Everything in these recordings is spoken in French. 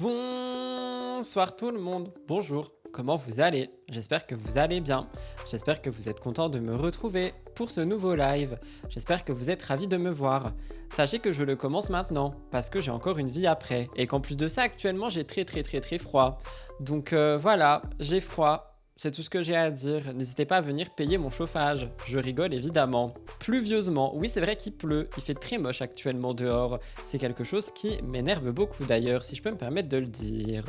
Bonsoir tout le monde, bonjour, comment vous allez? J'espère que vous allez bien, j'espère que vous êtes content de me retrouver pour ce nouveau live, j'espère que vous êtes ravis de me voir. Sachez que je le commence maintenant, parce que j'ai encore une vie après, et qu'en plus de ça, actuellement j'ai très froid. Donc voilà, j'ai froid. C'est tout ce que j'ai à dire. N'hésitez pas à venir payer mon chauffage. Je rigole évidemment. Pluvieusement. Oui, c'est vrai qu'il pleut. Il fait très moche actuellement dehors. C'est quelque chose qui m'énerve beaucoup d'ailleurs, si je peux me permettre de le dire.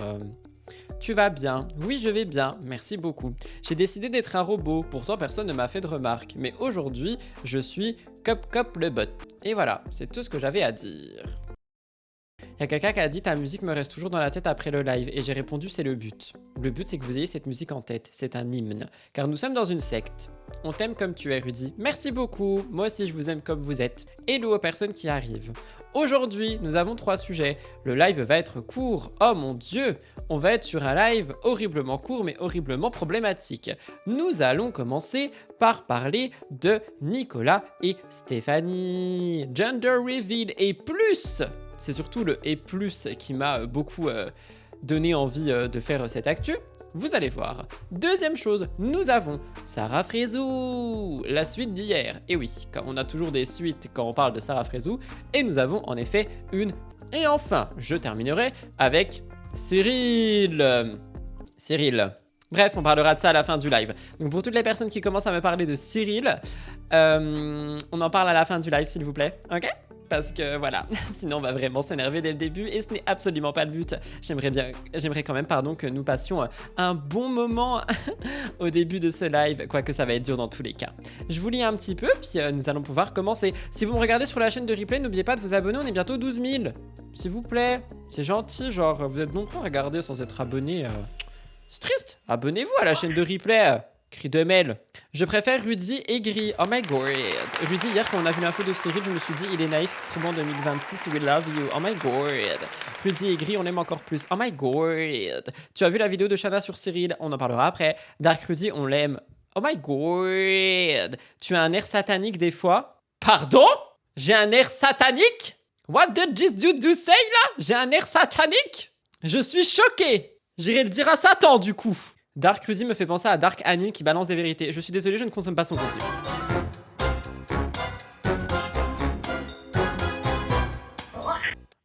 Tu vas bien? Oui, je vais bien. Merci beaucoup. J'ai décidé d'être un robot. Pourtant, personne ne m'a fait de remarques. Mais aujourd'hui, je suis Cop le bot. Et voilà, c'est tout ce que j'avais à dire. Il y a quelqu'un qui a dit ta musique me reste toujours dans la tête après le live et j'ai répondu c'est le but. Le but c'est que vous ayez cette musique en tête, c'est un hymne. Car nous sommes dans une secte. On t'aime comme tu es Rudy. Merci beaucoup, moi aussi je vous aime comme vous êtes. Hello aux personnes qui arrivent. Aujourd'hui nous avons 3 sujets. Le live va être court, oh mon dieu. On va être sur un live horriblement court mais horriblement problématique. Nous allons commencer par parler de Nicolas et Stéphanie. Gender reveal et plus. C'est surtout le et plus qui m'a beaucoup donné envie de faire cette actu. Vous allez voir. Deuxième chose, nous avons Sarah Frézou, la suite d'hier. Et oui, on a toujours des suites quand on parle de Sarah Frézou. Et nous avons en effet une. Et enfin, je terminerai avec Cyril. Bref, on parlera de ça à la fin du live. Donc pour toutes les personnes qui commencent à me parler de Cyril, on en parle à la fin du live s'il vous plaît, ok ? Parce que voilà, sinon on va vraiment s'énerver dès le début et ce n'est absolument pas le but. J'aimerais quand même que nous passions un bon moment au début de ce live, quoique ça va être dur dans tous les cas. Je vous lis un petit peu, puis nous allons pouvoir commencer. Si vous me regardez sur la chaîne de replay, n'oubliez pas de vous abonner, on est bientôt 12 000. S'il vous plaît, c'est gentil, genre vous êtes nombreux à regarder sans être abonné. C'est triste, abonnez-vous à la chaîne de replay. Cri de mail. Je préfère Rudy aigri. Oh my god. Rudy, hier, quand on a vu l'info de Cyril, je me suis dit, il est naïf, c'est trop bon 2026, we love you. Oh my god. Rudy aigri, on l'aime encore plus. Oh my god. Tu as vu la vidéo de Shana sur Cyril? On en parlera après. Dark Rudy, on l'aime. Oh my god. Tu as un air satanique des fois? Pardon? J'ai un air satanique? What did you say là? J'ai un air satanique? Je suis choqué. J'irai le dire à Satan du coup. Dark Rudy me fait penser à Dark Anime qui balance des vérités. Je suis désolé, je ne consomme pas son contenu.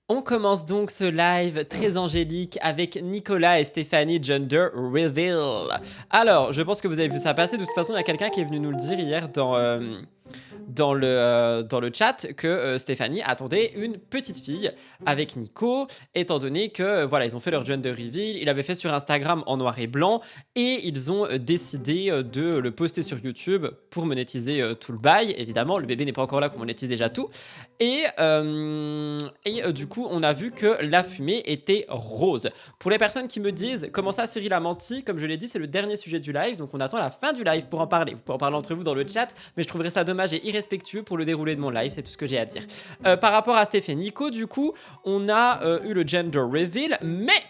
On commence donc ce live très angélique avec Nicolas et Stéphanie Gender Reveal. Alors, je pense que vous avez vu ça passer. De toute façon, il y a quelqu'un qui est venu nous le dire hier dans le chat que Stéphanie attendait une petite fille avec Nico, étant donné que voilà, ils ont fait leur gender reveal, il avait fait sur Instagram en noir et blanc et ils ont décidé de le poster sur YouTube pour monétiser tout le bail. Évidemment, le bébé n'est pas encore là qu'on monétise déjà tout. Et du coup, on a vu que la fumée était rose. Pour les personnes qui me disent comment ça Cyril a menti, comme je l'ai dit, c'est le dernier sujet du live, donc on attend la fin du live pour en parler. Vous pouvez en parler entre vous dans le chat, mais je trouverais ça dommage et irrespectueux pour le déroulé de mon live, c'est tout ce que j'ai à dire. Par rapport à Steph et Nico, du coup, on a eu le gender reveal, mais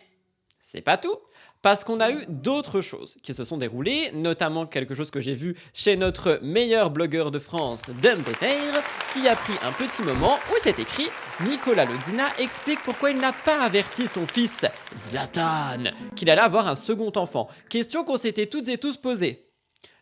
c'est pas tout. Parce qu'on a eu d'autres choses qui se sont déroulées, notamment quelque chose que j'ai vu chez notre meilleur blogueur de France, Dumblefair, qui a pris un petit moment où c'est écrit « Nicolas Lodina explique pourquoi il n'a pas averti son fils, Zlatan, qu'il allait avoir un second enfant. » Question qu'on s'était toutes et tous posée.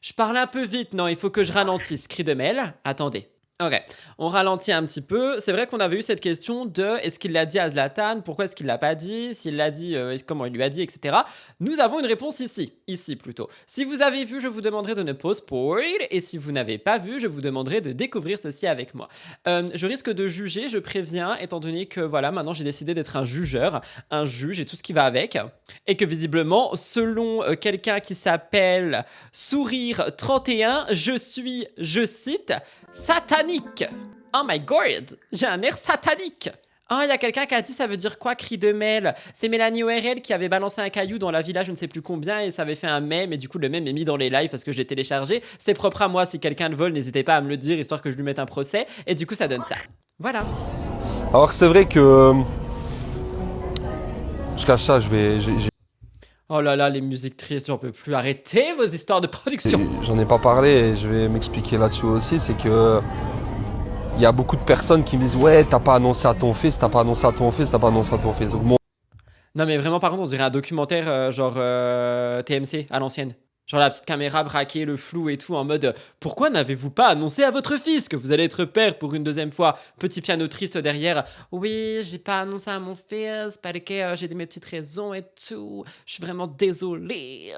Je parle un peu vite, non, il faut que je ralentisse. Cri de mail, attendez. Ok, on ralentit un petit peu. C'est vrai qu'on avait eu cette question de est-ce qu'il l'a dit à Zlatan, pourquoi est-ce qu'il l'a pas dit, s'il l'a dit, comment il lui a dit, etc. Nous avons une réponse ici plutôt. Si vous avez vu, je vous demanderai de ne pas spoil, et si vous n'avez pas vu, je vous demanderai de découvrir ceci avec moi. Je risque de juger, je préviens, étant donné que voilà, maintenant j'ai décidé d'être un jugeur, un juge et tout ce qui va avec, et que visiblement, selon quelqu'un qui s'appelle Sourire31, je suis, je cite, satanique. Oh my god, j'ai un air satanique. Oh, il y a quelqu'un qui a dit ça veut dire quoi, cri de mail? C'est Mélanie ORL qui avait balancé un caillou dans la villa, je ne sais plus combien, et ça avait fait un mème, et du coup le mème est mis dans les lives parce que je l'ai téléchargé. C'est propre à moi, si quelqu'un le vole, n'hésitez pas à me le dire, histoire que je lui mette un procès, et du coup ça donne ça. Voilà. Alors c'est vrai que... Je cache ça, Oh là là, les musiques tristes, j'en peux plus. Arrêtez vos histoires de production. J'en ai pas parlé et je vais m'expliquer là-dessus aussi, c'est que... Il y a beaucoup de personnes qui me disent « Ouais, t'as pas annoncé à ton fils, t'as pas annoncé à ton fils, t'as pas annoncé à ton fils. » Donc, Non, mais vraiment, par contre, on dirait un documentaire genre TMC à l'ancienne. Genre la petite caméra braquée, le flou et tout, en mode pourquoi n'avez-vous pas annoncé à votre fils que vous allez être père pour une deuxième fois? Petit piano triste derrière. Oui, j'ai pas annoncé à mon fils parce que j'ai mes petites raisons et tout. Je suis vraiment désolé.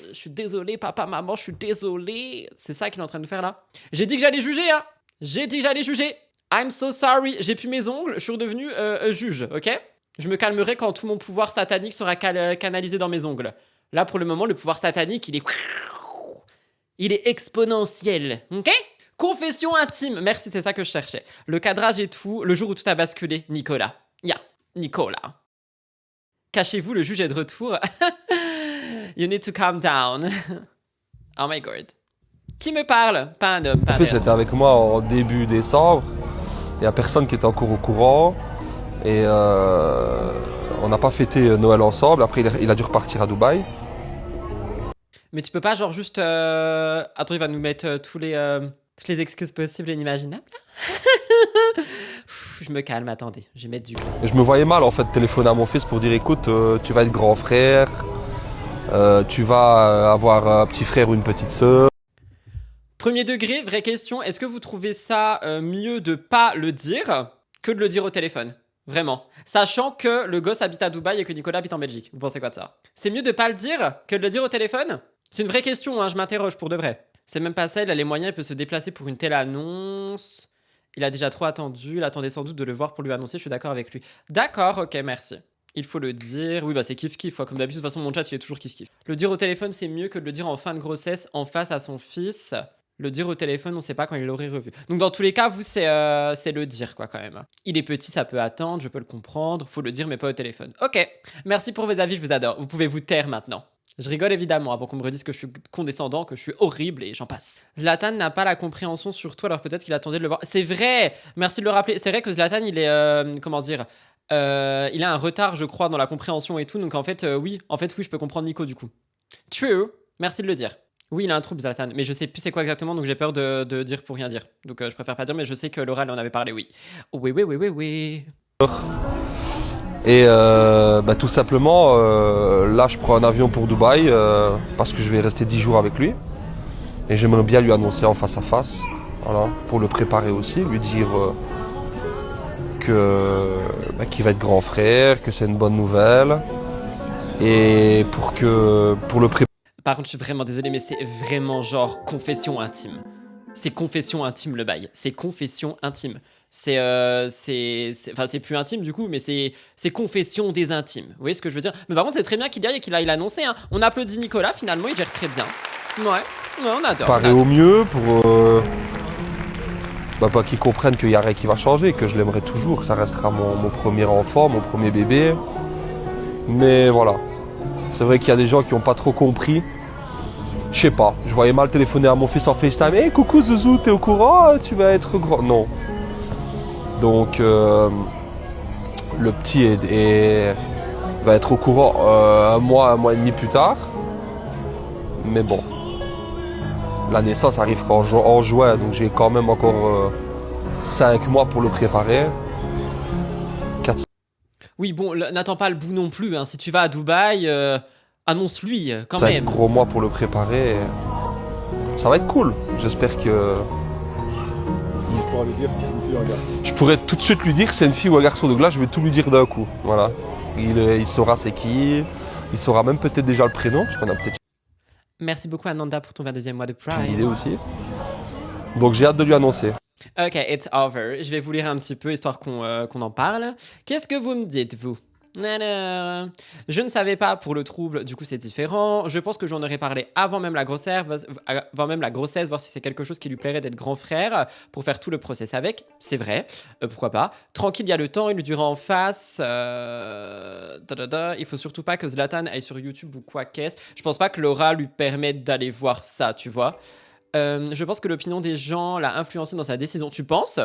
Je suis désolé, papa, maman, je suis désolé. C'est ça qu'il est en train de faire là. J'ai dit que j'allais juger, hein. J'ai dit que j'allais juger. I'm so sorry. J'ai pu mes ongles, je suis redevenu juge, ok? Je me calmerai quand tout mon pouvoir satanique sera canalisé dans mes ongles. Là, pour le moment, le pouvoir satanique, il est exponentiel, ok? Confession intime, merci, c'est ça que je cherchais. Le cadrage et tout, le jour où tout a basculé, Nicolas. Nicolas. Cachez-vous, le juge est de retour. You need to calm down. Oh my god. Qui me parle? Pas un homme, pas un Mon fils verre. était avec moi en début décembre. Il n'y a personne qui était encore au courant. Et on n'a pas fêté Noël ensemble. Après, il a dû repartir à Dubaï. Mais tu peux pas, genre, juste. Attends, il va nous mettre toutes les excuses possibles et inimaginables. Je me calme, attendez. Je vais mettre du gris. Et je me voyais mal en fait téléphoner à mon fils pour dire écoute, tu vas être grand frère, tu vas avoir un petit frère ou une petite sœur. Premier degré, vraie question. Est-ce que vous trouvez ça mieux de pas le dire que de le dire au téléphone? Vraiment. Sachant que le gosse habite à Dubaï et que Nicolas habite en Belgique. Vous pensez quoi de ça? C'est mieux de pas le dire que de le dire au téléphone? C'est une vraie question, hein, je m'interroge pour de vrai. C'est même pas ça, il a les moyens, il peut se déplacer pour une telle annonce. Il a déjà trop attendu, il attendait sans doute de le voir pour lui annoncer, je suis d'accord avec lui. D'accord, ok, merci. Il faut le dire. Oui, bah c'est kiff-kiff, quoi. Comme d'habitude, de toute façon, mon chat, il est toujours kiff-kiff. Le dire au téléphone, c'est mieux que de le dire en fin de grossesse, en face à son fils. Le dire au téléphone, on sait pas quand il l'aurait revu. Donc dans tous les cas, vous, c'est le dire, quoi, quand même. Il est petit, ça peut attendre, je peux le comprendre. Faut le dire, mais pas au téléphone. Ok, merci pour vos avis, je vous adore. Vous pouvez vous taire maintenant. Je rigole évidemment avant qu'on me redise que je suis condescendant, que je suis horrible et j'en passe. Zlatan n'a pas la compréhension sur toi, alors peut-être qu'il attendait de le voir. C'est vrai, merci de le rappeler. C'est vrai que Zlatan, il est, comment dire, il a un retard, je crois, dans la compréhension et tout. Donc en fait, oui, je peux comprendre Nico du coup. True, merci de le dire. Oui, il a un trouble, Zlatan, mais je sais plus c'est quoi exactement, donc j'ai peur de dire pour rien dire. Donc je préfère pas dire, mais je sais que Laura elle en avait parlé, oui. Oui, oui, oui, oui, oui. Et tout simplement, là je prends un avion pour Dubaï parce que je vais rester 10 jours avec lui. Et j'aimerais bien lui annoncer en face à face, voilà, pour le préparer aussi, lui dire qu'il va être grand frère, que c'est une bonne nouvelle. Et pour le préparer. Par contre, je suis vraiment désolé, mais c'est vraiment genre confession intime. C'est confession intime le bail. C'est confession intime. C'est plus intime du coup, mais c'est confession des intimes. Vous voyez ce que je veux dire? Mais par contre, c'est très bien qu'il aille et qu'il aille l'annoncer. Hein. On applaudit Nicolas, finalement, il gère très bien. Ouais, on adore. Préparer au mieux pour pas qu'il comprenne qu'il n'y a rien qui va changer, que je l'aimerai toujours, que ça restera mon premier enfant, mon premier bébé. Mais voilà. C'est vrai qu'il y a des gens qui n'ont pas trop compris. Je sais pas, je voyais mal téléphoner à mon fils en FaceTime. Hey, coucou Zouzou, t'es au courant? Tu vas être grand. Non. Donc, le petit va être au courant un mois et demi plus tard. Mais bon. La naissance arrive en juin, donc j'ai quand même encore 5 mois pour le préparer. Oui, bon, n'attends pas le bout non plus. Hein. Si tu vas à Dubaï, annonce-lui quand 5 même. gros mois pour le préparer. Ça va être cool. J'espère que... Lui dire si c'est une fille ou un gars. Je pourrais tout de suite lui dire que c'est une fille ou un garçon. Donc là, je vais tout lui dire d'un coup. Voilà. Il saura c'est qui. Il saura même peut-être déjà le prénom, parce qu'on a peut-être Merci beaucoup Ananda pour ton 22e mois de une idée Prime. aussi. Donc j'ai hâte de lui annoncer. Ok, it's over. Je vais vous lire un petit peu, histoire qu'on en parle. Qu'est-ce que vous me dites, vous? Alors, je ne savais pas pour le trouble, du coup c'est différent. Je pense que j'en aurais parlé avant même la grossesse, voir si c'est quelque chose qui lui plairait d'être grand frère pour faire tout le process avec. C'est vrai, pourquoi pas. Tranquille, il y a le temps, il lui dira en face. Il faut surtout pas que Zlatan aille sur YouTube ou quoi qu'est-ce. Je pense pas que Laura lui permette d'aller voir ça, tu vois. Je pense que l'opinion des gens l'a influencé dans sa décision. Tu penses?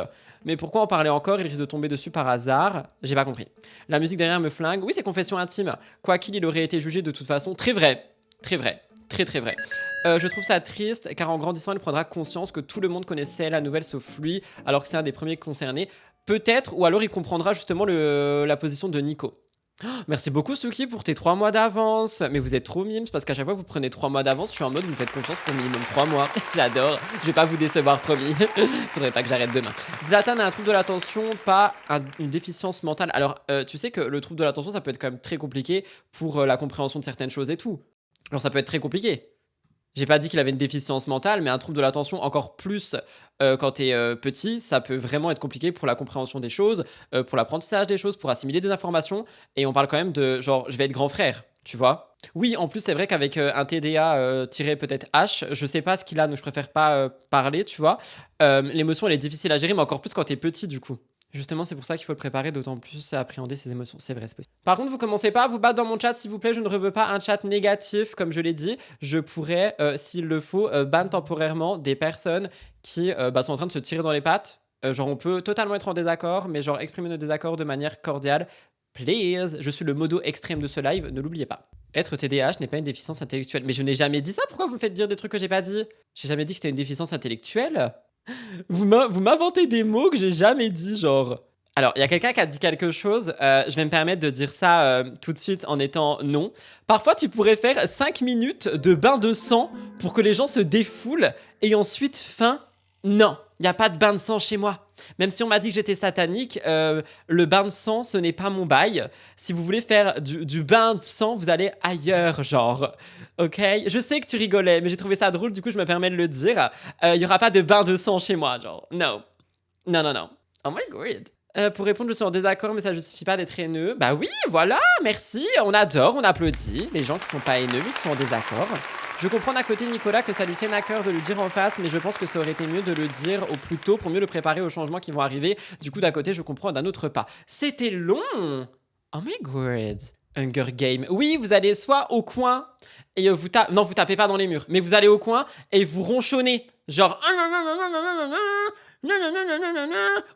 Mais pourquoi en parler encore? Il risque de tomber dessus par hasard. J'ai pas compris. La musique derrière me flingue. Oui, c'est confession intime. Quoi qu'il, il aurait été jugé de toute façon. Très vrai. Très vrai. Très très vrai. Je trouve ça triste car en grandissant, il prendra conscience que tout le monde connaissait la nouvelle sauf lui, alors que c'est un des premiers concernés. Peut-être, ou alors il comprendra justement la position de Nico. Merci beaucoup, Suki, pour tes 3 mois d'avance. Mais vous êtes trop mimes parce qu'à chaque fois, vous prenez 3 mois d'avance. Je suis en mode, vous me faites confiance pour minimum 3 mois. J'adore. Je vais pas vous décevoir, promis. Faudrait pas que j'arrête demain. Zlatan a un trouble de l'attention, pas une déficience mentale. Alors, tu sais que le trouble de l'attention, ça peut être quand même très compliqué pour la compréhension de certaines choses et tout. Genre, ça peut être très compliqué. J'ai pas dit qu'il avait une déficience mentale, mais un trouble de l'attention encore plus quand t'es petit, ça peut vraiment être compliqué pour la compréhension des choses, pour l'apprentissage des choses, pour assimiler des informations. Et on parle quand même de genre, je vais être grand frère, tu vois. Oui, en plus, c'est vrai qu'avec un TDA tiré peut-être H, je sais pas ce qu'il a, donc je préfère pas parler, tu vois. L'émotion, elle est difficile à gérer, mais encore plus quand t'es petit, du coup. Justement, c'est pour ça qu'il faut le préparer, d'autant plus à appréhender ses émotions. C'est vrai, c'est possible. Par contre, vous commencez pas à vous battre dans mon chat, s'il vous plaît. Je ne veux pas un chat négatif, comme je l'ai dit. Je pourrais, s'il le faut, ban temporairement des personnes qui sont en train de se tirer dans les pattes. Genre, on peut totalement être en désaccord, mais genre exprimer nos désaccords de manière cordiale. Please. Je suis le modo extrême de ce live, ne l'oubliez pas. Être TDAH n'est pas une déficience intellectuelle. Mais je n'ai jamais dit ça, pourquoi vous me faites dire des trucs que j'ai pas dit? J'ai jamais dit que c'était une déficience intellectuelle. Vous m'inventez des mots que j'ai jamais dit, genre. Alors, il y a quelqu'un qui a dit quelque chose. Je vais me permettre de dire ça tout de suite en étant non. Parfois, tu pourrais faire 5 minutes de bain de sang pour que les gens se défoulent et ensuite fin. Non, il n'y a pas de bain de sang chez moi. Même si on m'a dit que j'étais satanique, le bain de sang, ce n'est pas mon bail. Si vous voulez faire du bain de sang, vous allez ailleurs, genre. Ok? Je sais que tu rigolais, mais j'ai trouvé ça drôle, du coup, je me permets de le dire. Il n'y aura pas de bain de sang chez moi, genre. Non. Non, non, non. Oh my god. Pour répondre, je suis en désaccord, mais ça justifie pas d'être haineux. Bah oui, voilà, merci. On adore, on applaudit. Les gens qui sont pas haineux, mais qui sont en désaccord. Je comprends d'un côté Nicolas que ça lui tienne à cœur de le dire en face, mais je pense que ça aurait été mieux de le dire au plus tôt pour mieux le préparer aux changements qui vont arriver. Du coup, d'un côté, je comprends, d'un autre pas. C'était long. Oh my god. Hunger Game. Oui, vous allez soit au coin et vous tapez... Non, vous tapez pas dans les murs, mais vous allez au coin et vous ronchonnez. Genre...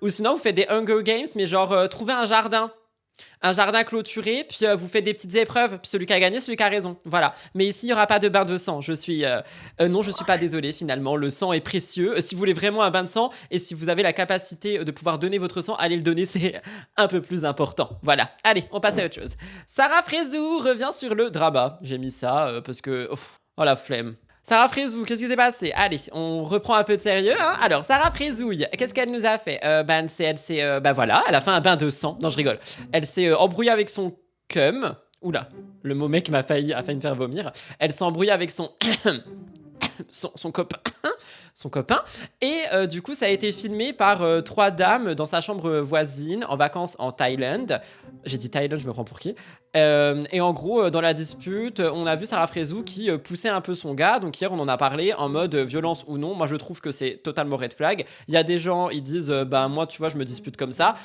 Ou sinon, vous faites des Hunger Games, mais genre, trouvez un jardin. Un jardin clôturé, puis vous faites des petites épreuves, puis celui qui a gagné, celui qui a raison. Voilà. Mais ici, il n'y aura pas de bain de sang. Je suis... non, je suis pas désolée, finalement. Le sang est précieux. Si vous voulez vraiment un bain de sang, et si vous avez la capacité de pouvoir donner votre sang, allez le donner, c'est un peu plus important. Voilà. Allez, on passe à autre chose. Sarah Frézou revient sur le drama. J'ai mis ça parce que... Oh, la flemme. Sarah Frézou, qu'est-ce qui s'est passé? Allez, on reprend un peu de sérieux, hein. Alors, Sarah Frézouille, qu'est-ce qu'elle nous a fait? Voilà, elle a fait un bain de sang. Non, je rigole. Elle s'est embrouillée avec son cum. Oula, le mot mec a failli me faire vomir. Elle s'est embrouillée avec son... son copain. Son copain. Et du coup, ça a été filmé par 3 dames dans sa chambre voisine, en vacances en Thaïlande. J'ai dit Thaïlande, je me prends pour qui? Et en gros, dans la dispute, on a vu Sarah Frézou qui poussait un peu son gars. Donc hier, on en a parlé en mode violence ou non. Moi, je trouve que c'est totalement red flag. Il y a des gens, ils disent, moi, tu vois, je me dispute comme ça.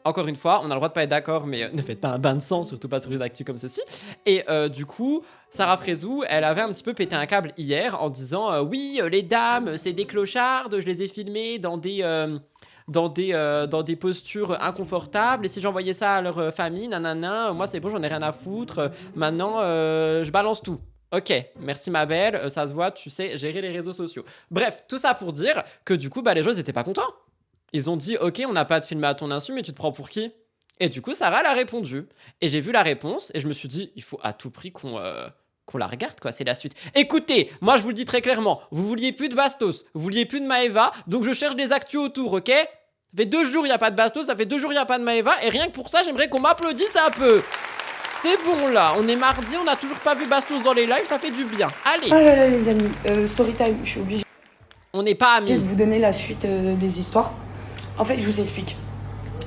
Encore une fois, on a le droit de pas être d'accord, mais ne faites pas un bain de sang, surtout pas sur une actu comme ceci. Et du coup, Sarah Frézou, elle avait un petit peu pété un câble hier en disant, oui, les dames, c'est des clochardes, je les ai filmées dans des postures inconfortables, et si j'envoyais ça à leur famille, nanana, moi c'est bon, j'en ai rien à foutre, maintenant je balance tout. Ok, merci ma belle, ça se voit, tu sais gérer les réseaux sociaux. Bref, tout ça pour dire que du coup, les gens ils étaient pas contents. Ils ont dit, ok, on n'a pas de filmer à ton insu, mais tu te prends pour qui? Et du coup, Sarah elle a répondu. Et j'ai vu la réponse, et je me suis dit, il faut à tout prix qu'on la regarde, quoi, c'est la suite. Écoutez, moi je vous le dis très clairement, vous vouliez plus de Bastos, vous vouliez plus de Maeva, donc je cherche des actus autour, ok? Ça fait 2 jours, il n'y a pas de Bastos, ça fait 2 jours, il n'y a pas de Maeva, et rien que pour ça, j'aimerais qu'on m'applaudisse un peu. C'est bon là, on est mardi, on n'a toujours pas vu Bastos dans les lives, ça fait du bien. Allez. Oh là là les amis, Storytime, je suis obligée On n'est pas de amis. vous donner la suite des histoires. En fait, je vous explique.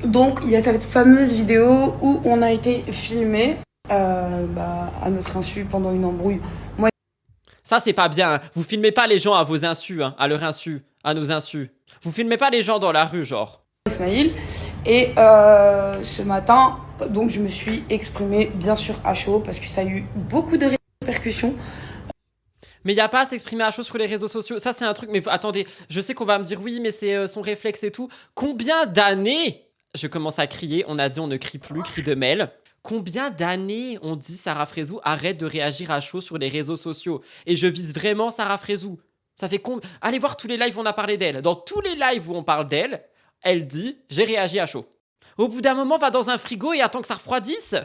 Donc, il y a cette fameuse vidéo où on a été filmé à notre insu pendant une embrouille. Moi, Ça, c'est pas bien. Hein. Vous filmez pas les gens à vos insus, hein, à leur insu, à nos insus. Vous filmez pas les gens dans la rue, genre. Ismaïl. Et ce matin, donc je me suis exprimée bien sûr à chaud parce que ça a eu beaucoup de répercussions. Mais il n'y a pas à s'exprimer à chaud sur les réseaux sociaux. Ça, c'est un truc. Mais attendez, je sais qu'on va me dire oui, mais c'est son réflexe et tout. Combien d'années? Je commence à crier. On a dit on ne crie plus, cri de mêle. Combien d'années on dit Sarah Frézou arrête de réagir à chaud sur les réseaux sociaux? Et je vise vraiment Sarah Frézou. Ça fait Allez voir tous les lives où on a parlé d'elle. Dans tous les lives où on parle d'elle, elle dit j'ai réagi à chaud. Au bout d'un moment, va dans un frigo et attends que ça refroidisse.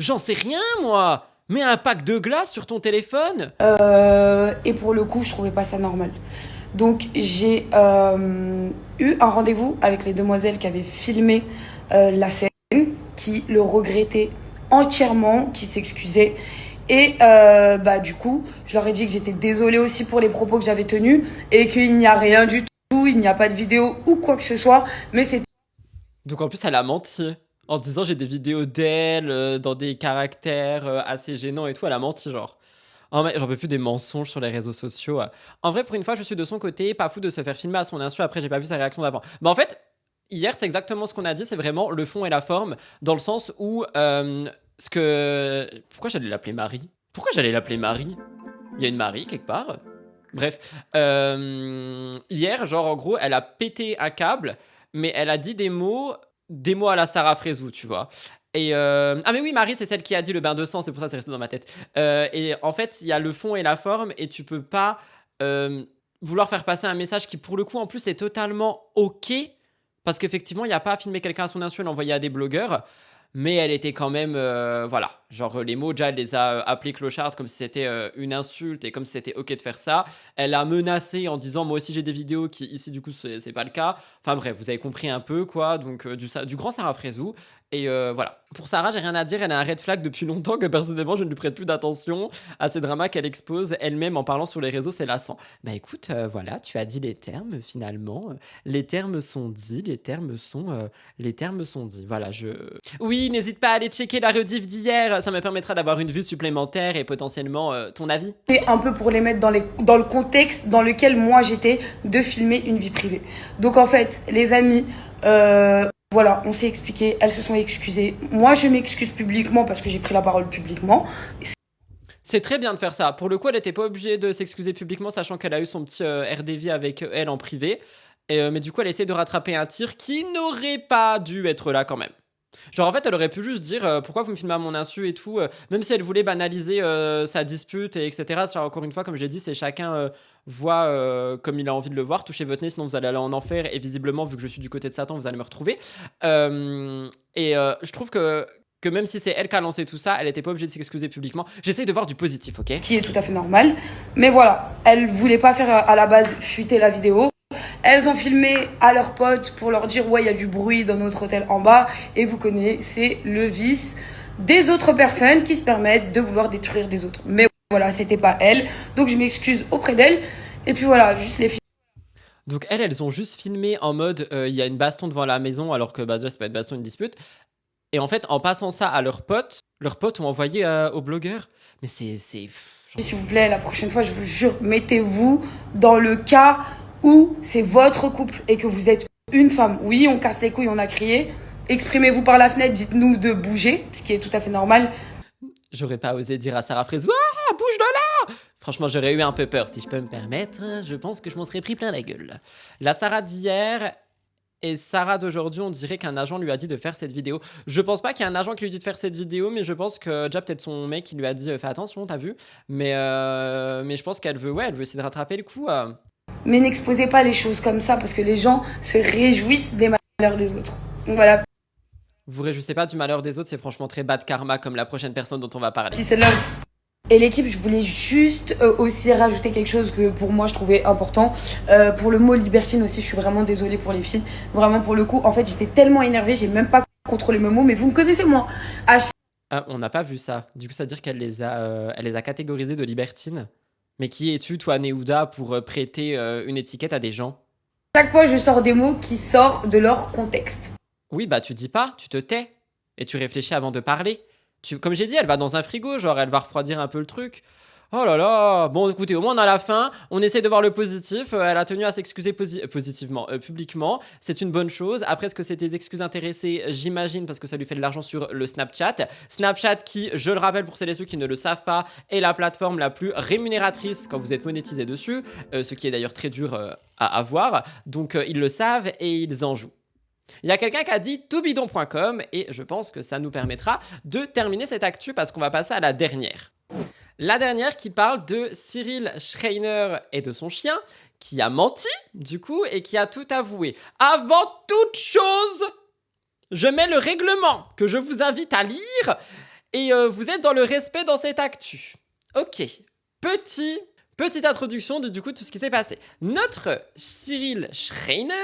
J'en sais rien, moi. Mets un pack de glace sur ton téléphone. Et pour le coup, je trouvais pas ça normal. Donc j'ai eu un rendez-vous avec les demoiselles qui avaient filmé la scène, qui le regrettaient entièrement, qui s'excusaient. Et du coup, je leur ai dit que j'étais désolée aussi pour les propos que j'avais tenus et qu'il n'y a rien du tout, il n'y a pas de vidéo ou quoi que ce soit, mais c'est... Donc en plus, elle a menti. En disant j'ai des vidéos d'elle dans des caractères assez gênants et tout, elle a menti genre. Oh, mais j'en peux plus des mensonges sur les réseaux sociaux. En vrai, pour une fois, je suis de son côté, pas fou de se faire filmer à son insu. Après, j'ai pas vu sa réaction d'avant. Mais en fait, hier, c'est exactement ce qu'on a dit. C'est vraiment le fond et la forme, dans le sens où ce que. Pourquoi j'allais l'appeler Marie? Pourquoi j'allais l'appeler Marie? Il y a une Marie quelque part. Bref, hier, genre en gros, elle a pété un câble, mais elle a dit des mots à la Sarah Frézou, tu vois. Et ah mais oui, Marie, c'est celle qui a dit le bain de sang, c'est pour ça que c'est resté dans ma tête. Et en fait, il y a le fond et la forme, et tu peux pas vouloir faire passer un message qui, pour le coup, en plus, est totalement ok, parce qu'effectivement, il n'y a pas à filmer quelqu'un à son insu et l'envoyer à des blogueurs. Mais elle était quand même, voilà, genre les mots, déjà, elle les a appelés clochards comme si c'était une insulte et comme si c'était ok de faire ça. Elle a menacé en disant, moi aussi j'ai des vidéos qui, ici, du coup, c'est pas le cas. Enfin bref, vous avez compris un peu, quoi. Donc, du grand Sarah Frézou. Et voilà. Pour Sarah, j'ai rien à dire. Elle a un red flag depuis longtemps que personnellement, je ne lui prête plus d'attention à ces dramas qu'elle expose elle-même en parlant sur les réseaux. C'est lassant. Bah écoute, voilà, tu as dit les termes finalement. Les termes sont dits. Les termes sont dits. Voilà, Oui, n'hésite pas à aller checker la rediff d'hier. Ça me permettra d'avoir une vue supplémentaire et potentiellement ton avis. C'est un peu pour les mettre dans le contexte dans lequel moi j'étais de filmer une vie privée. Donc en fait, les amis, voilà, on s'est expliqué, elles se sont excusées. Moi, je m'excuse publiquement parce que j'ai pris la parole publiquement. C'est très bien de faire ça. Pour le coup, elle n'était pas obligée de s'excuser publiquement, sachant qu'elle a eu son petit RDV avec elle en privé. Mais du coup, elle essaie de rattraper un tir qui n'aurait pas dû être là quand même. Genre en fait elle aurait pu juste dire pourquoi vous me filmez à mon insu et tout, même si elle voulait banaliser sa dispute et etc. Encore une fois comme j'ai dit c'est chacun voit comme il a envie de le voir, touchez votre nez sinon vous allez aller en enfer et visiblement vu que je suis du côté de Satan vous allez me retrouver. Je trouve que même si c'est elle qui a lancé tout ça, elle était pas obligée de s'excuser publiquement. J'essaye de voir du positif, ok? Qui est tout à fait normal. Mais voilà, elle voulait pas faire à la base fuiter la vidéo. Elles ont filmé à leurs potes pour leur dire ouais il y a du bruit dans notre hôtel en bas et vous connaissez le vice des autres personnes qui se permettent de vouloir détruire des autres. Mais voilà, c'était pas elle, donc je m'excuse auprès d'elle et puis voilà, juste les filles. Donc elles ont juste filmé en mode il y a une baston devant la maison alors que déjà c'est pas une baston, une dispute. Et en fait en passant ça à leurs potes ont envoyé aux blogueurs. Mais c'est s'il vous plaît, la prochaine fois je vous jure, mettez-vous dans le cas où c'est votre couple et que vous êtes une femme. Oui, on casse les couilles, on a crié. Exprimez-vous par la fenêtre, dites-nous de bouger, ce qui est tout à fait normal. J'aurais pas osé dire à Sarah Frézou « Ah, bouge de là !» Franchement, j'aurais eu un peu peur. Si je peux me permettre, je pense que je m'en serais pris plein la gueule. La Sarah d'hier et Sarah d'aujourd'hui, on dirait qu'un agent lui a dit de faire cette vidéo. Je pense pas qu'il y ait un agent qui lui dit de faire cette vidéo, mais je pense que déjà peut-être son mec qui lui a dit « Fais attention, t'as vu ?» Mais je pense qu'elle veut essayer de rattraper le coup. Mais n'exposez pas les choses comme ça parce que les gens se réjouissent des malheurs des autres. Donc voilà. Vous réjouissez pas du malheur des autres, c'est franchement très bad karma comme la prochaine personne dont on va parler. C'est là. Et l'équipe, je voulais juste aussi rajouter quelque chose que pour moi je trouvais important. Pour le mot libertine aussi, je suis vraiment désolée pour les filles. Vraiment pour le coup, en fait j'étais tellement énervée, j'ai même pas contrôlé mes mots, mais vous me connaissez moi. Ah, on n'a pas vu ça. Du coup ça veut dire qu'elle les a catégorisées de libertines. Mais qui es-tu, toi, Néouda, pour prêter une étiquette à des gens? Chaque fois, je sors des mots qui sortent de leur contexte. Oui, bah tu dis pas, tu te tais. Et tu réfléchis avant de parler. Comme j'ai dit, elle va dans un frigo, genre elle va refroidir un peu le truc. Oh là là. Bon, écoutez, au moins on a la fin. On essaie de voir le positif. Elle a tenu à s'excuser positivement, publiquement. C'est une bonne chose. Après, est-ce que c'est des excuses intéressées? J'imagine, parce que ça lui fait de l'argent sur le Snapchat. Snapchat qui, je le rappelle pour celles et ceux qui ne le savent pas, est la plateforme la plus rémunératrice quand vous êtes monétisé dessus. Ce qui est d'ailleurs très dur à avoir. Donc, ils le savent et ils en jouent. Il y a quelqu'un qui a dit toubidon.com et je pense que ça nous permettra de terminer cette actu parce qu'on va passer à la dernière. La dernière qui parle de Cyril Schreiner et de son chien qui a menti du coup et qui a tout avoué. Avant toute chose, je mets le règlement que je vous invite à lire Et vous êtes dans le respect dans cette actu. Ok, petite introduction de du coup tout ce qui s'est passé. Notre Cyril Schreiner,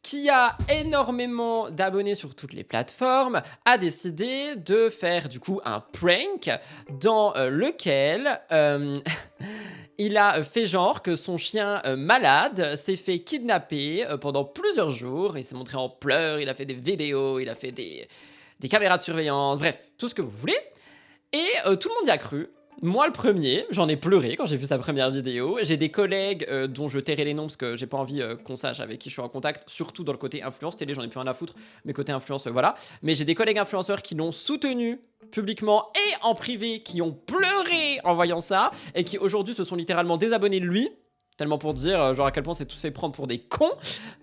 qui a énormément d'abonnés sur toutes les plateformes, a décidé de faire du coup un prank dans lequel il a fait genre que son chien malade s'est fait kidnapper pendant plusieurs jours. Il s'est montré en pleurs, il a fait des vidéos, il a fait des caméras de surveillance, bref, tout ce que vous voulez. Et tout le monde y a cru. Moi, le premier, j'en ai pleuré quand j'ai vu sa première vidéo. J'ai des collègues dont je tairai les noms parce que j'ai pas envie qu'on sache avec qui je suis en contact, surtout dans le côté influence télé, j'en ai plus rien à foutre, mais côté influence, voilà. Mais j'ai des collègues influenceurs qui l'ont soutenu publiquement et en privé, qui ont pleuré en voyant ça, et qui aujourd'hui se sont littéralement désabonnés de lui. Tellement pour dire, genre à quel point c'est tous fait prendre pour des cons.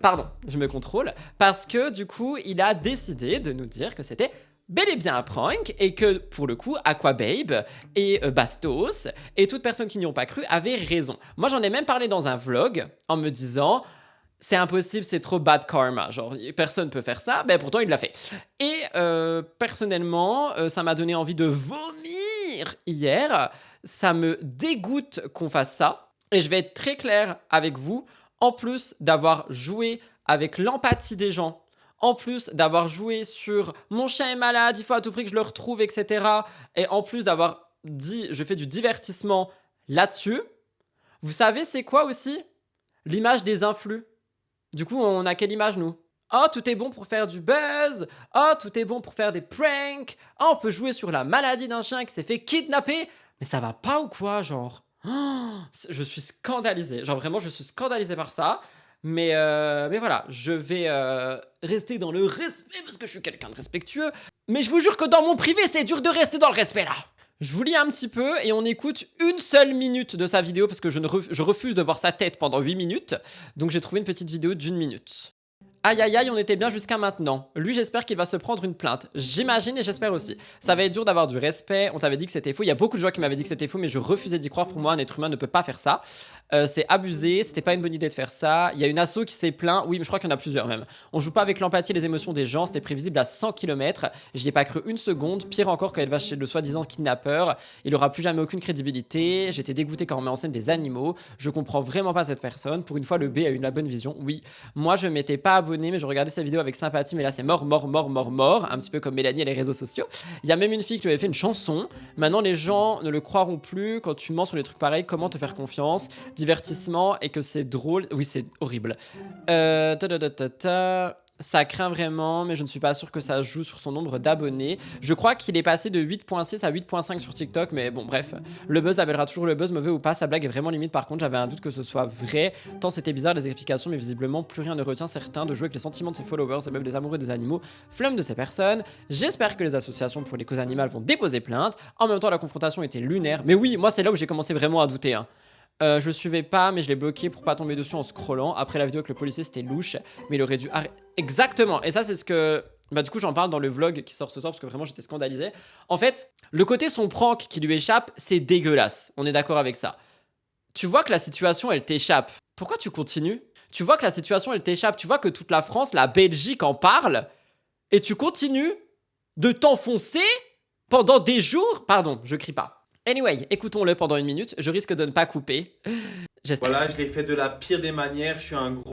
Pardon, je me contrôle. Parce que du coup, il a décidé de nous dire que c'était bel et bien un prank et que pour le coup Aquababe et Bastos et toute personne qui n'y ont pas cru avaient raison. Moi j'en ai même parlé dans un vlog en me disant c'est impossible, c'est trop bad karma, genre personne peut faire ça, ben pourtant il l'a fait. Et personnellement ça m'a donné envie de vomir hier, ça me dégoûte qu'on fasse ça et je vais être très clair avec vous, en plus d'avoir joué avec l'empathie des gens, en plus d'avoir joué sur mon chien est malade, il faut à tout prix que je le retrouve, etc. Et en plus d'avoir dit je fais du divertissement là-dessus, vous savez c'est quoi aussi? L'image des influx. Du coup, on a quelle image nous? Oh, tout est bon pour faire du buzz. Oh, tout est bon pour faire des pranks. Oh, on peut jouer sur la maladie d'un chien qui s'est fait kidnapper. Mais ça va pas ou quoi, genre? Oh, je suis scandalisé. Genre vraiment, je suis scandalisé par ça. Mais voilà, je vais rester dans le respect parce que je suis quelqu'un de respectueux. Mais je vous jure que dans mon privé, c'est dur de rester dans le respect là. Je vous lis un petit peu et on écoute une seule minute de sa vidéo parce que je refuse de voir sa tête pendant 8 minutes. Donc j'ai trouvé une petite vidéo d'1 minute. Aïe aïe aïe, on était bien jusqu'à maintenant. Lui, j'espère qu'il va se prendre une plainte. J'imagine et j'espère aussi. Ça va être dur d'avoir du respect. On t'avait dit que c'était faux. Il y a beaucoup de gens qui m'avaient dit que c'était faux, mais je refusais d'y croire. Pour moi, un être humain ne peut pas faire ça. C'est abusé. C'était pas une bonne idée de faire ça. Il y a une asso qui s'est plaint. Oui, mais je crois qu'il y en a plusieurs même. On joue pas avec l'empathie et les émotions des gens. C'était prévisible à 100 km. J'y ai pas cru une seconde. Pire encore, quand elle va chez le soi-disant kidnappeur, il aura plus jamais aucune crédibilité. J'étais dégoûté quand on met en scène des animaux. Je comprends vraiment pas cette personne. Pour une fois, le B a eu la bonne vision. Oui, moi, je m'étais pas abonné, mais je regardais sa vidéo avec sympathie, mais là c'est mort, un petit peu comme Mélanie et les réseaux sociaux. Il y a même une fille qui lui avait fait une chanson. Maintenant les gens ne le croiront plus quand tu mens sur des trucs pareils. Comment te faire confiance, divertissement et que c'est drôle. Oui, c'est horrible. Ça craint vraiment, mais je ne suis pas sûr que ça joue sur son nombre d'abonnés. Je crois qu'il est passé de 8.6 à 8.5 sur TikTok, mais bon, bref. Le buzz appellera toujours le buzz, mauvais ou pas. Sa blague est vraiment limite. Par contre, j'avais un doute que ce soit vrai, tant c'était bizarre les explications, mais visiblement, plus rien ne retient certains de jouer avec les sentiments de ses followers et même des amoureux des animaux. Flemme de ces personnes. J'espère que les associations pour les causes animales vont déposer plainte. En même temps, la confrontation était lunaire. Mais oui, moi, c'est là où j'ai commencé vraiment à douter, hein. Je le suivais pas, mais je l'ai bloqué pour pas tomber dessus en scrollant. Après la vidéo avec le policier, c'était louche, mais il aurait dû arrêter. Exactement, et ça, c'est ce que. Bah, du coup, j'en parle dans le vlog qui sort ce soir parce que vraiment j'étais scandalisé. En fait, le côté son prank qui lui échappe, c'est dégueulasse. On est d'accord avec ça. Tu vois que la situation, elle t'échappe. Pourquoi tu continues? Tu vois que la situation, elle t'échappe. Tu vois que toute la France, la Belgique en parle. Et tu continues de t'enfoncer pendant des jours. Pardon, je crie pas. Anyway, écoutons-le pendant 1 minute. Je risque de ne pas couper. J'espère. Voilà, je l'ai fait de la pire des manières. Je suis un gros.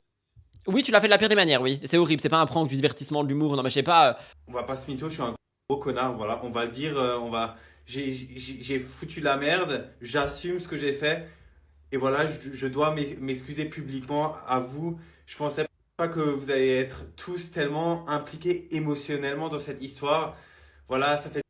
Oui, tu l'as fait de la pire des manières, oui. C'est horrible. C'est pas un prank, du divertissement, de l'humour. Non, mais je sais pas. On va pas se mytho, je suis un gros connard. Voilà, on va le dire. J'ai foutu la merde. J'assume ce que j'ai fait. Et voilà, je dois m'excuser publiquement à vous. Je pensais pas que vous allez être tous tellement impliqués émotionnellement dans cette histoire. Voilà, ça fait.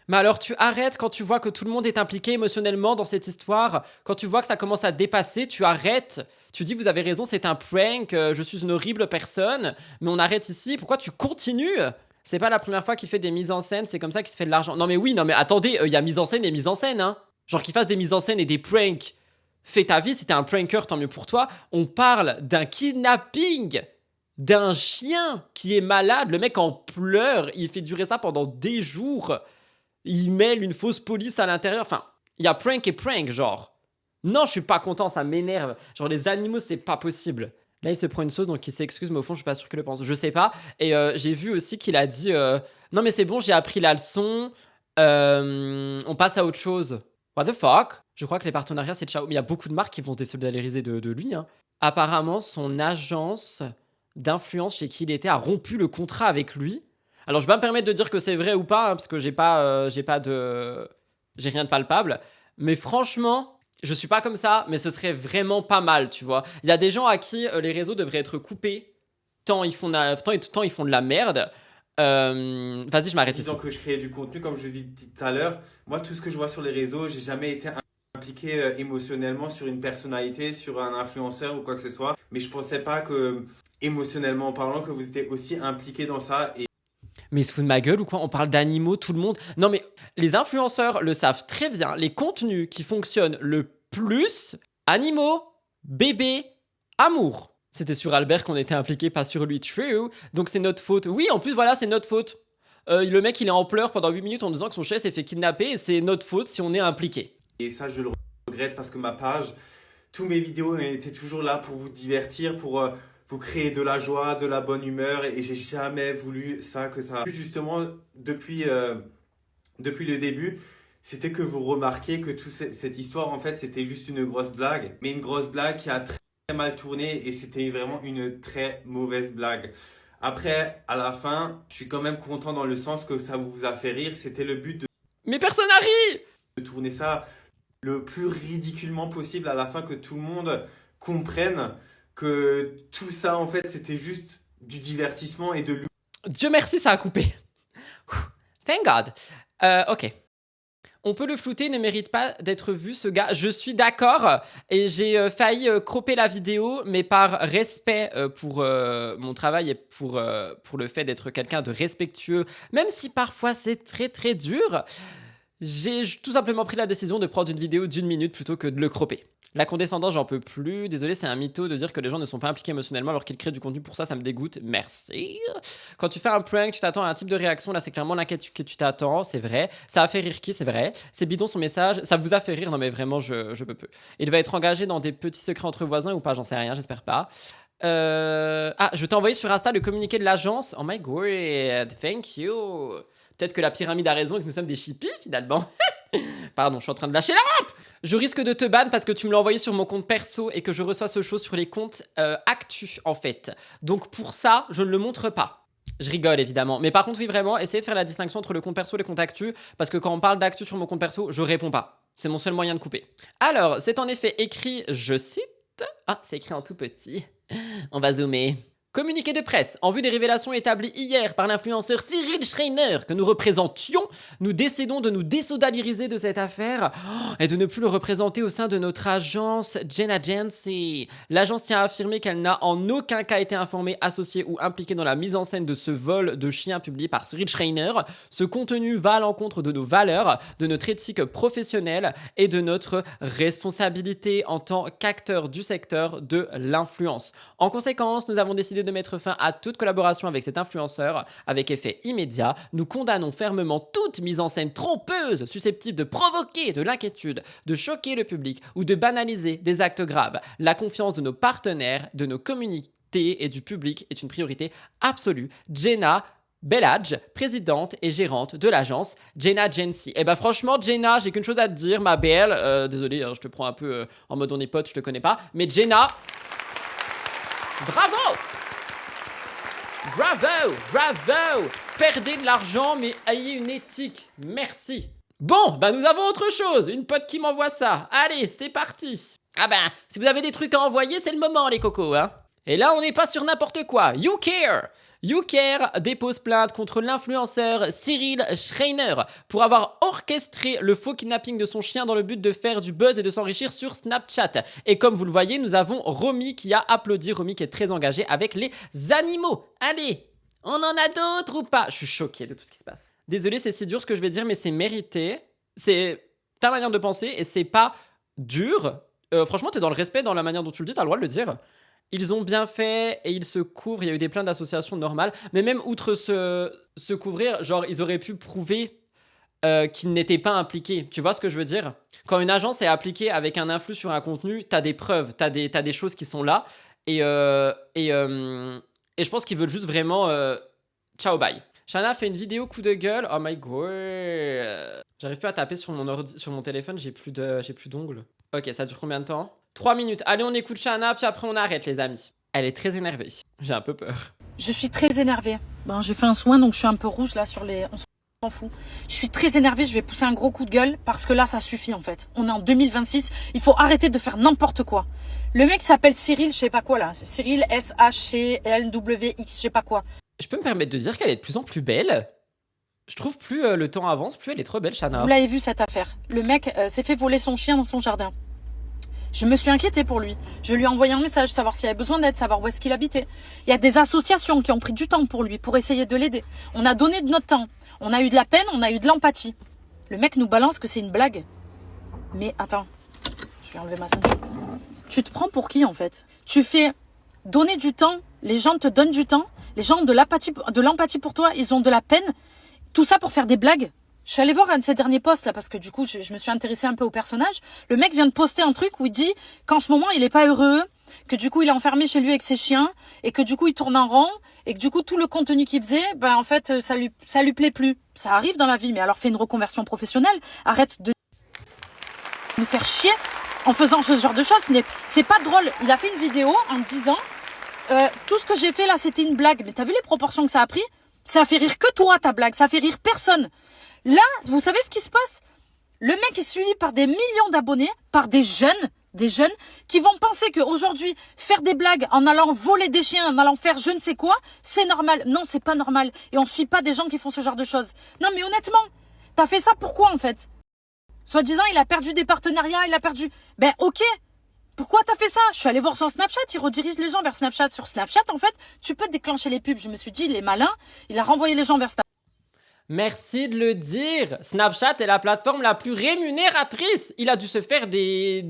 Mais alors tu arrêtes quand tu vois que tout le monde est impliqué émotionnellement dans cette histoire. Quand tu vois que ça commence à dépasser, tu arrêtes. Tu dis vous avez raison, c'est un prank, je suis une horrible personne, mais on arrête ici. Pourquoi tu continues? C'est pas la première fois qu'il fait des mises en scène, c'est comme ça qu'il se fait de l'argent. Non mais oui, non mais attendez, il y a mise en scène et mise en scène, hein. Genre qu'il fasse des mises en scène et des pranks. Fais ta vie, si t'es un pranker, tant mieux pour toi. On parle d'un kidnapping d'un chien qui est malade, le mec en pleure, il fait durer ça pendant des jours. Il mêle une fausse police à l'intérieur. Enfin, il y a prank et prank, genre. Non, je suis pas content, ça m'énerve. Genre, les animaux, c'est pas possible. Là, il se prend une sauce, donc il s'excuse, mais au fond, je suis pas sûr qu'il le pense. Je sais pas. Et j'ai vu aussi qu'il a dit non, mais c'est bon, j'ai appris la leçon. On passe à autre chose. What the fuck? Je crois que les partenariats, c'est ciao. Mais il y a beaucoup de marques qui vont se désolidariser de lui. Hein. Apparemment, son agence d'influence chez qui il était a rompu le contrat avec lui. Alors, je vais pas me permettre de dire que c'est vrai ou pas, hein, parce que j'ai rien de palpable. Mais franchement, je suis pas comme ça, mais ce serait vraiment pas mal, tu vois. Il y a des gens à qui les réseaux devraient être coupés tant ils font de la merde. Vas-y, je m'arrête ici. Disons que je créais du contenu, comme je l'ai dit tout à l'heure. Moi, tout ce que je vois sur les réseaux, j'ai jamais été impliqué émotionnellement sur une personnalité, sur un influenceur ou quoi que ce soit. Mais je pensais pas que, émotionnellement parlant, que vous étiez aussi impliqué dans ça. Et Mais il se fout de ma gueule ou quoi? On parle d'animaux, tout le monde. Non, mais les influenceurs le savent très bien. Les contenus qui fonctionnent le plus, animaux, bébés, amour. C'était sur Albert qu'on était impliqué, pas sur lui. True. Donc c'est notre faute. Oui, en plus, voilà, c'est notre faute. Le mec, il est en pleurs pendant 8 minutes en disant que son chef s'est fait kidnapper et c'est notre faute si on est impliqué. Et ça, je le regrette parce que ma page, tous mes vidéos étaient toujours là pour vous divertir, pour vous créer de la joie, de la bonne humeur. Et j'ai jamais voulu ça, que ça. Justement, depuis le début, c'était que vous remarquiez que toute cette histoire, en fait, c'était juste une grosse blague. Mais une grosse blague qui a très mal tourné et c'était vraiment une très mauvaise blague. Après, à la fin, je suis quand même content dans le sens que ça vous a fait rire. C'était le but Mais personne n'a ri! de tourner ça le plus ridiculement possible à la fin, que tout le monde comprenne que tout ça, en fait, c'était juste du divertissement et de l'humour. Dieu merci, ça a coupé. Thank God. Ok. On peut le flouter, il ne mérite pas d'être vu, ce gars. Je suis d'accord. Et j'ai failli cropper la vidéo, mais par respect pour mon travail et pour le fait d'être quelqu'un de respectueux, même si parfois c'est très très dur, j'ai tout simplement pris la décision de prendre une vidéo d'1 minute plutôt que de le cropper. La condescendance, j'en peux plus. Désolé, c'est un mytho de dire que les gens ne sont pas impliqués émotionnellement alors qu'ils créent du contenu pour ça, ça me dégoûte. Merci. Quand tu fais un prank, tu t'attends à un type de réaction. Là, c'est clairement l'inquiétude que tu t'attends, c'est vrai. Ça a fait rire qui, c'est vrai. C'est bidon son message. Ça vous a fait rire? Non, mais vraiment, je peux peu. Il va être engagé dans des petits secrets entre voisins ou pas? J'en sais rien, j'espère pas. Ah, je t'ai envoyé sur Insta le communiqué de l'agence. Oh my god, thank you. Peut-être que la pyramide a raison et que nous sommes des chippies finalement. Pardon, je suis en train de lâcher la rampe. Je risque de te ban parce que tu me l'as envoyé sur mon compte perso et que je reçois ce show sur les comptes actu en fait. Donc pour ça, je ne le montre pas. Je rigole évidemment. Mais par contre, oui, vraiment, essayez de faire la distinction entre le compte perso et les comptes actu parce que quand on parle d'actu sur mon compte perso, je réponds pas. C'est mon seul moyen de couper. Alors, c'est en effet écrit, je cite. Ah, c'est écrit en tout petit. On va zoomer. Communiqué de presse. En vue des révélations établies hier par l'influenceur Cyril Schreiner que nous représentions, nous décidons de nous désolidariser de cette affaire et de ne plus le représenter au sein de notre agence Jenna Agency. L'agence tient à affirmer qu'elle n'a en aucun cas été informée, associée ou impliquée dans la mise en scène de ce vol de chien publié par Cyril Schreiner. Ce contenu va à l'encontre de nos valeurs, de notre éthique professionnelle et de notre responsabilité en tant qu'acteur du secteur de l'influence. En conséquence, nous avons décidé de mettre fin à toute collaboration avec cet influenceur avec effet immédiat. Nous condamnons fermement toute mise en scène trompeuse susceptible de provoquer de l'inquiétude, de choquer le public ou de banaliser des actes graves. La confiance de nos partenaires, de nos communautés et du public est une priorité absolue. Jenna Belladge, présidente et gérante de l'agence Jenna Agency. Et bah franchement, Jenna, j'ai qu'une chose à te dire, ma belle. Désolé, je te prends un peu en mode on est potes, je te connais pas. Mais Jenna, bravo! Bravo, bravo. Perdez de l'argent, mais ayez une éthique. Merci. Bon, bah nous avons autre chose. Une pote qui m'envoie ça. Allez, c'est parti. Ah ben, si vous avez des trucs à envoyer, c'est le moment, les cocos, hein. Et là, on n'est pas sur n'importe quoi. You Care. You Care dépose plainte contre l'influenceur Cyril Schreiner pour avoir orchestré le faux kidnapping de son chien dans le but de faire du buzz et de s'enrichir sur Snapchat. Et comme vous le voyez, nous avons Romy qui a applaudi. Romy qui est très engagée avec les animaux. Allez, on en a d'autres ou pas? Je suis choquée de tout ce qui se passe. Désolé, c'est si dur ce que je vais dire, mais c'est mérité. C'est ta manière de penser et c'est pas dur. Franchement, t'es dans le respect, dans la manière dont tu le dis, t'as le droit de le dire. Ils ont bien fait et ils se couvrent. Il y a eu des plaintes d'associations normales. Mais même outre se couvrir, genre, ils auraient pu prouver qu'ils n'étaient pas impliqués. Tu vois ce que je veux dire? Quand une agence est appliquée avec un influx sur un contenu, t'as des preuves, t'as des choses qui sont là. Et je pense qu'ils veulent juste vraiment ciao, bye. Shana a fait une vidéo coup de gueule. Oh my god. J'arrive plus à taper sur mon téléphone, j'ai plus d'ongles. Ok, ça dure combien de temps? 3 minutes. Allez, on écoute Shana, puis après on arrête, les amis. Elle est très énervée. J'ai un peu peur. Je suis très énervée. Bon, j'ai fait un soin, donc je suis un peu rouge là sur les... On s'en fout. Je suis très énervée, je vais pousser un gros coup de gueule parce que là, ça suffit en fait. On est en 2026, il faut arrêter de faire n'importe quoi. Le mec s'appelle Cyril, je sais pas quoi là. Cyril, S-H-C-L-W-X, je sais pas quoi. Je peux me permettre de dire qu'elle est de plus en plus belle. Je trouve plus le temps avance, plus elle est trop belle, Shana. Vous l'avez vu cette affaire. Le mec s'est fait voler son chien dans son jardin. Je me suis inquiétée pour lui. Je lui ai envoyé un message, savoir s'il avait besoin d'aide, savoir où est-ce qu'il habitait. Il y a des associations qui ont pris du temps pour lui, pour essayer de l'aider. On a donné de notre temps. On a eu de la peine, on a eu de l'empathie. Le mec nous balance que c'est une blague. Mais attends, je vais enlever ma ceinture. Tu te prends pour qui en fait? Tu fais donner du temps, les gens te donnent du temps, les gens ont de l'empathie pour toi, ils ont de la peine. Tout ça pour faire des blagues. Je suis allée voir un de ses derniers posts là parce que du coup je me suis intéressée un peu au personnage. Le mec vient de poster un truc où il dit qu'en ce moment il est pas heureux, que du coup il est enfermé chez lui avec ses chiens et que du coup il tourne en rond et que du coup tout le contenu qu'il faisait, ben en fait ça lui plaît plus. Ça arrive dans la vie, mais alors fais une reconversion professionnelle. Arrête de nous faire chier en faisant ce genre de choses. C'est pas drôle. Il a fait une vidéo en disant tout ce que j'ai fait là c'était une blague. Mais t'as vu les proportions que ça a pris? Ça fait rire que toi ta blague, ça fait rire personne. Là, vous savez ce qui se passe? Le mec est suivi par des millions d'abonnés, par des jeunes qui vont penser qu'aujourd'hui, faire des blagues en allant voler des chiens, en allant faire je ne sais quoi, c'est normal. Non, c'est pas normal. Et on suit pas des gens qui font ce genre de choses. Non, mais honnêtement, t'as fait ça pourquoi en fait? Soi-disant, il a perdu des partenariats, il a perdu... Ben ok, pourquoi t'as fait ça? Je suis allée voir son Snapchat, il redirige les gens vers Snapchat. Sur Snapchat, en fait, tu peux déclencher les pubs. Je me suis dit, il est malin, il a renvoyé les gens vers Snapchat. Merci de le dire. Snapchat est la plateforme la plus rémunératrice. Il a dû se faire des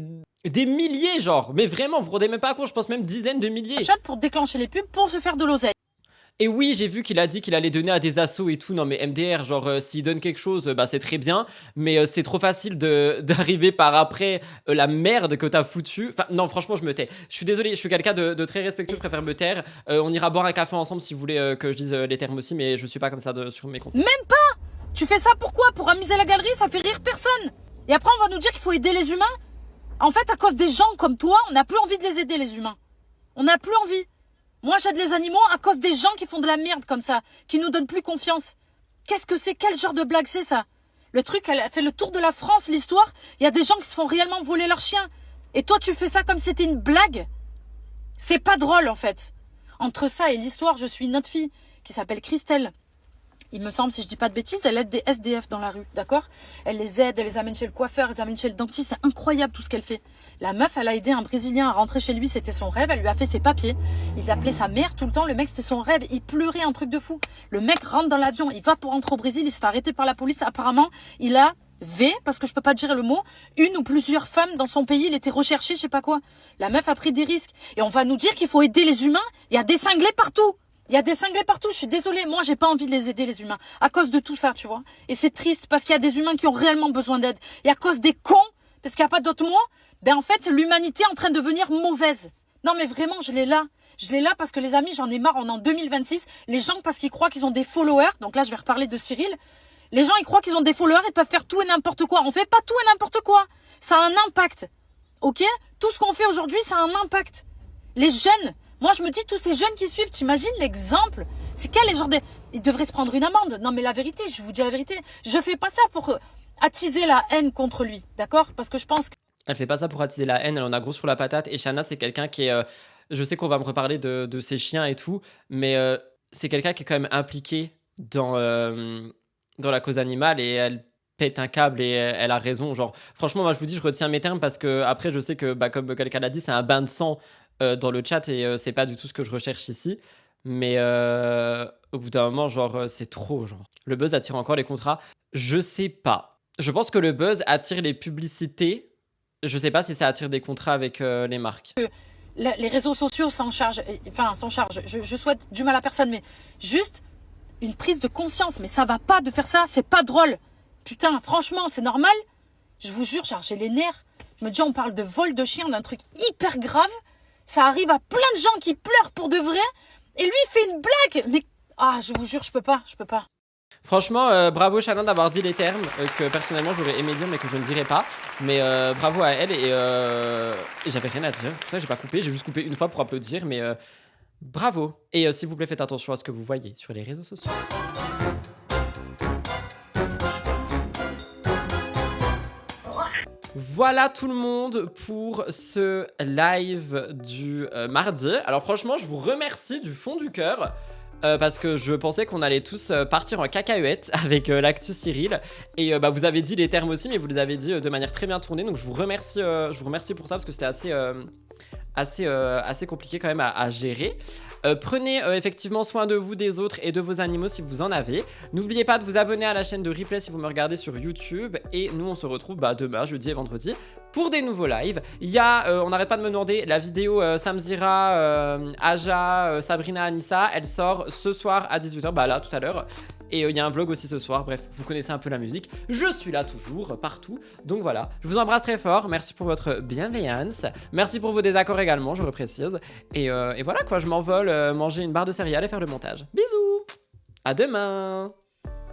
milliers, genre. Mais vraiment, vous vous rendez même pas compte, je pense même dizaines de milliers. Snapchat pour déclencher les pubs, pour se faire de l'oseille. Et oui, j'ai vu qu'il a dit qu'il allait donner à des assos et tout. Non mais MDR, genre s'il donne quelque chose, bah c'est très bien. Mais c'est trop facile d'arriver par après la merde que t'as foutu. Enfin non, franchement, je me tais. Je suis désolé, je suis quelqu'un de très respectueux, je préfère me taire. On ira boire un café ensemble si vous voulez que je dise les termes aussi, mais je suis pas comme ça sur mes comptes. Même pas! Tu fais ça pourquoi? Pour amuser la galerie, ça fait rire personne. Et après, on va nous dire qu'il faut aider les humains. En fait, à cause des gens comme toi, on n'a plus envie de les aider, les humains. On n'a plus envie. Moi, j'aide les animaux à cause des gens qui font de la merde comme ça, qui nous donnent plus confiance. Qu'est-ce que c'est? Quel genre de blague c'est ça? Le truc, elle a fait le tour de la France, l'histoire. Il y a des gens qui se font réellement voler leurs chiens. Et toi, tu fais ça comme si c'était une blague. C'est pas drôle, en fait. Entre ça et l'histoire, je suis une autre fille qui s'appelle Christelle. Il me semble, si je dis pas de bêtises, elle aide des SDF dans la rue, d'accord? Elle les aide, elle les amène chez le coiffeur, elle les amène chez le dentiste. C'est incroyable tout ce qu'elle fait. La meuf, elle a aidé un Brésilien à rentrer chez lui, c'était son rêve. Elle lui a fait ses papiers. Il appelait sa mère tout le temps. Le mec, c'était son rêve. Il pleurait, un truc de fou. Le mec rentre dans l'avion, il va pour rentrer au Brésil, il se fait arrêter par la police. Apparemment, il a parce que je peux pas dire le mot, une ou plusieurs femmes dans son pays. Il était recherché, je sais pas quoi. La meuf a pris des risques. Et on va nous dire qu'il faut aider les humains. Il y a des cinglés partout. Il y a des cinglés partout, je suis désolée. Moi, j'ai pas envie de les aider, les humains. À cause de tout ça, tu vois. Et c'est triste parce qu'il y a des humains qui ont réellement besoin d'aide. Et à cause des cons, parce qu'il n'y a pas d'autre mot, ben en fait, l'humanité est en train de devenir mauvaise. Non, mais vraiment, je l'ai là. Je l'ai là parce que les amis, j'en ai marre. On est en 2026. Les gens, parce qu'ils croient qu'ils ont des followers. Donc là, je vais reparler de Cyril. Les gens, ils croient qu'ils ont des followers et peuvent faire tout et n'importe quoi. On fait pas tout et n'importe quoi. Ça a un impact. Ok? Tout ce qu'on fait aujourd'hui, ça a un impact. Les jeunes... Moi, je me dis, tous ces jeunes qui suivent, t'imagines l'exemple? C'est quel genre de... Ils devraient se prendre une amende. Non, mais la vérité, je vous dis la vérité. Je fais pas ça pour attiser la haine contre lui, d'accord? Parce que je pense que... Elle fait pas ça pour attiser la haine, elle en a gros sur la patate. Et Shana, c'est quelqu'un qui est... je sais qu'on va me reparler de ses chiens et tout, mais c'est quelqu'un qui est quand même impliqué dans la cause animale et elle pète un câble et elle a raison. Genre, franchement, moi, je vous dis, je retiens mes termes parce que après, je sais que, bah, comme quelqu'un l'a dit, c'est un bain de sang dans le chat et c'est pas du tout ce que je recherche ici. Mais au bout d'un moment, genre, c'est trop, genre. Le buzz attire encore les contrats. Je sais pas. Je pense que le buzz attire les publicités. Je sais pas si ça attire des contrats avec les marques. Les réseaux sociaux s'en chargent. Enfin, s'en chargent. Je souhaite du mal à personne, mais juste une prise de conscience. Mais ça va pas de faire ça, c'est pas drôle. Putain, franchement, c'est normal. Je vous jure, j'ai les nerfs. Je me dis, on parle de vol de chien, d'un truc hyper grave. Ça arrive à plein de gens qui pleurent pour de vrai. Et lui, il fait une blague. Mais Ah, je vous jure, je peux pas. Franchement, bravo Shannon d'avoir dit les termes que personnellement j'aurais aimé dire mais que je ne dirais pas. Mais bravo à elle et j'avais rien à dire. C'est pour ça que j'ai pas coupé. J'ai juste coupé une fois pour applaudir. Mais bravo. Et s'il vous plaît, faites attention à ce que vous voyez sur les réseaux sociaux. Voilà tout le monde pour ce live du mardi. Alors franchement, je vous remercie du fond du cœur. Parce que je pensais qu'on allait tous partir en cacahuète avec l'actu Cyril. Et vous avez dit les termes aussi, mais vous les avez dit de manière très bien tournée. Donc je vous remercie pour ça parce que c'était assez compliqué quand même à gérer. Prenez effectivement soin de vous, des autres et de vos animaux si vous en avez. N'oubliez pas de vous abonner à la chaîne de replay si vous me regardez sur YouTube. Et nous on se retrouve demain, jeudi et vendredi pour des nouveaux lives. Il y a, on n'arrête pas de me demander, la vidéo Samzira, Aja, Sabrina, Anissa, elle sort ce soir à 18h, là tout à l'heure. Et il y a un vlog aussi ce soir, bref, vous connaissez un peu la musique. Je suis là toujours, partout. Donc voilà, je vous embrasse très fort. Merci pour votre bienveillance. Merci pour vos désaccords également, je reprécise. Et voilà quoi, je m'envole manger une barre de céréales et faire le montage. Bisous, à demain.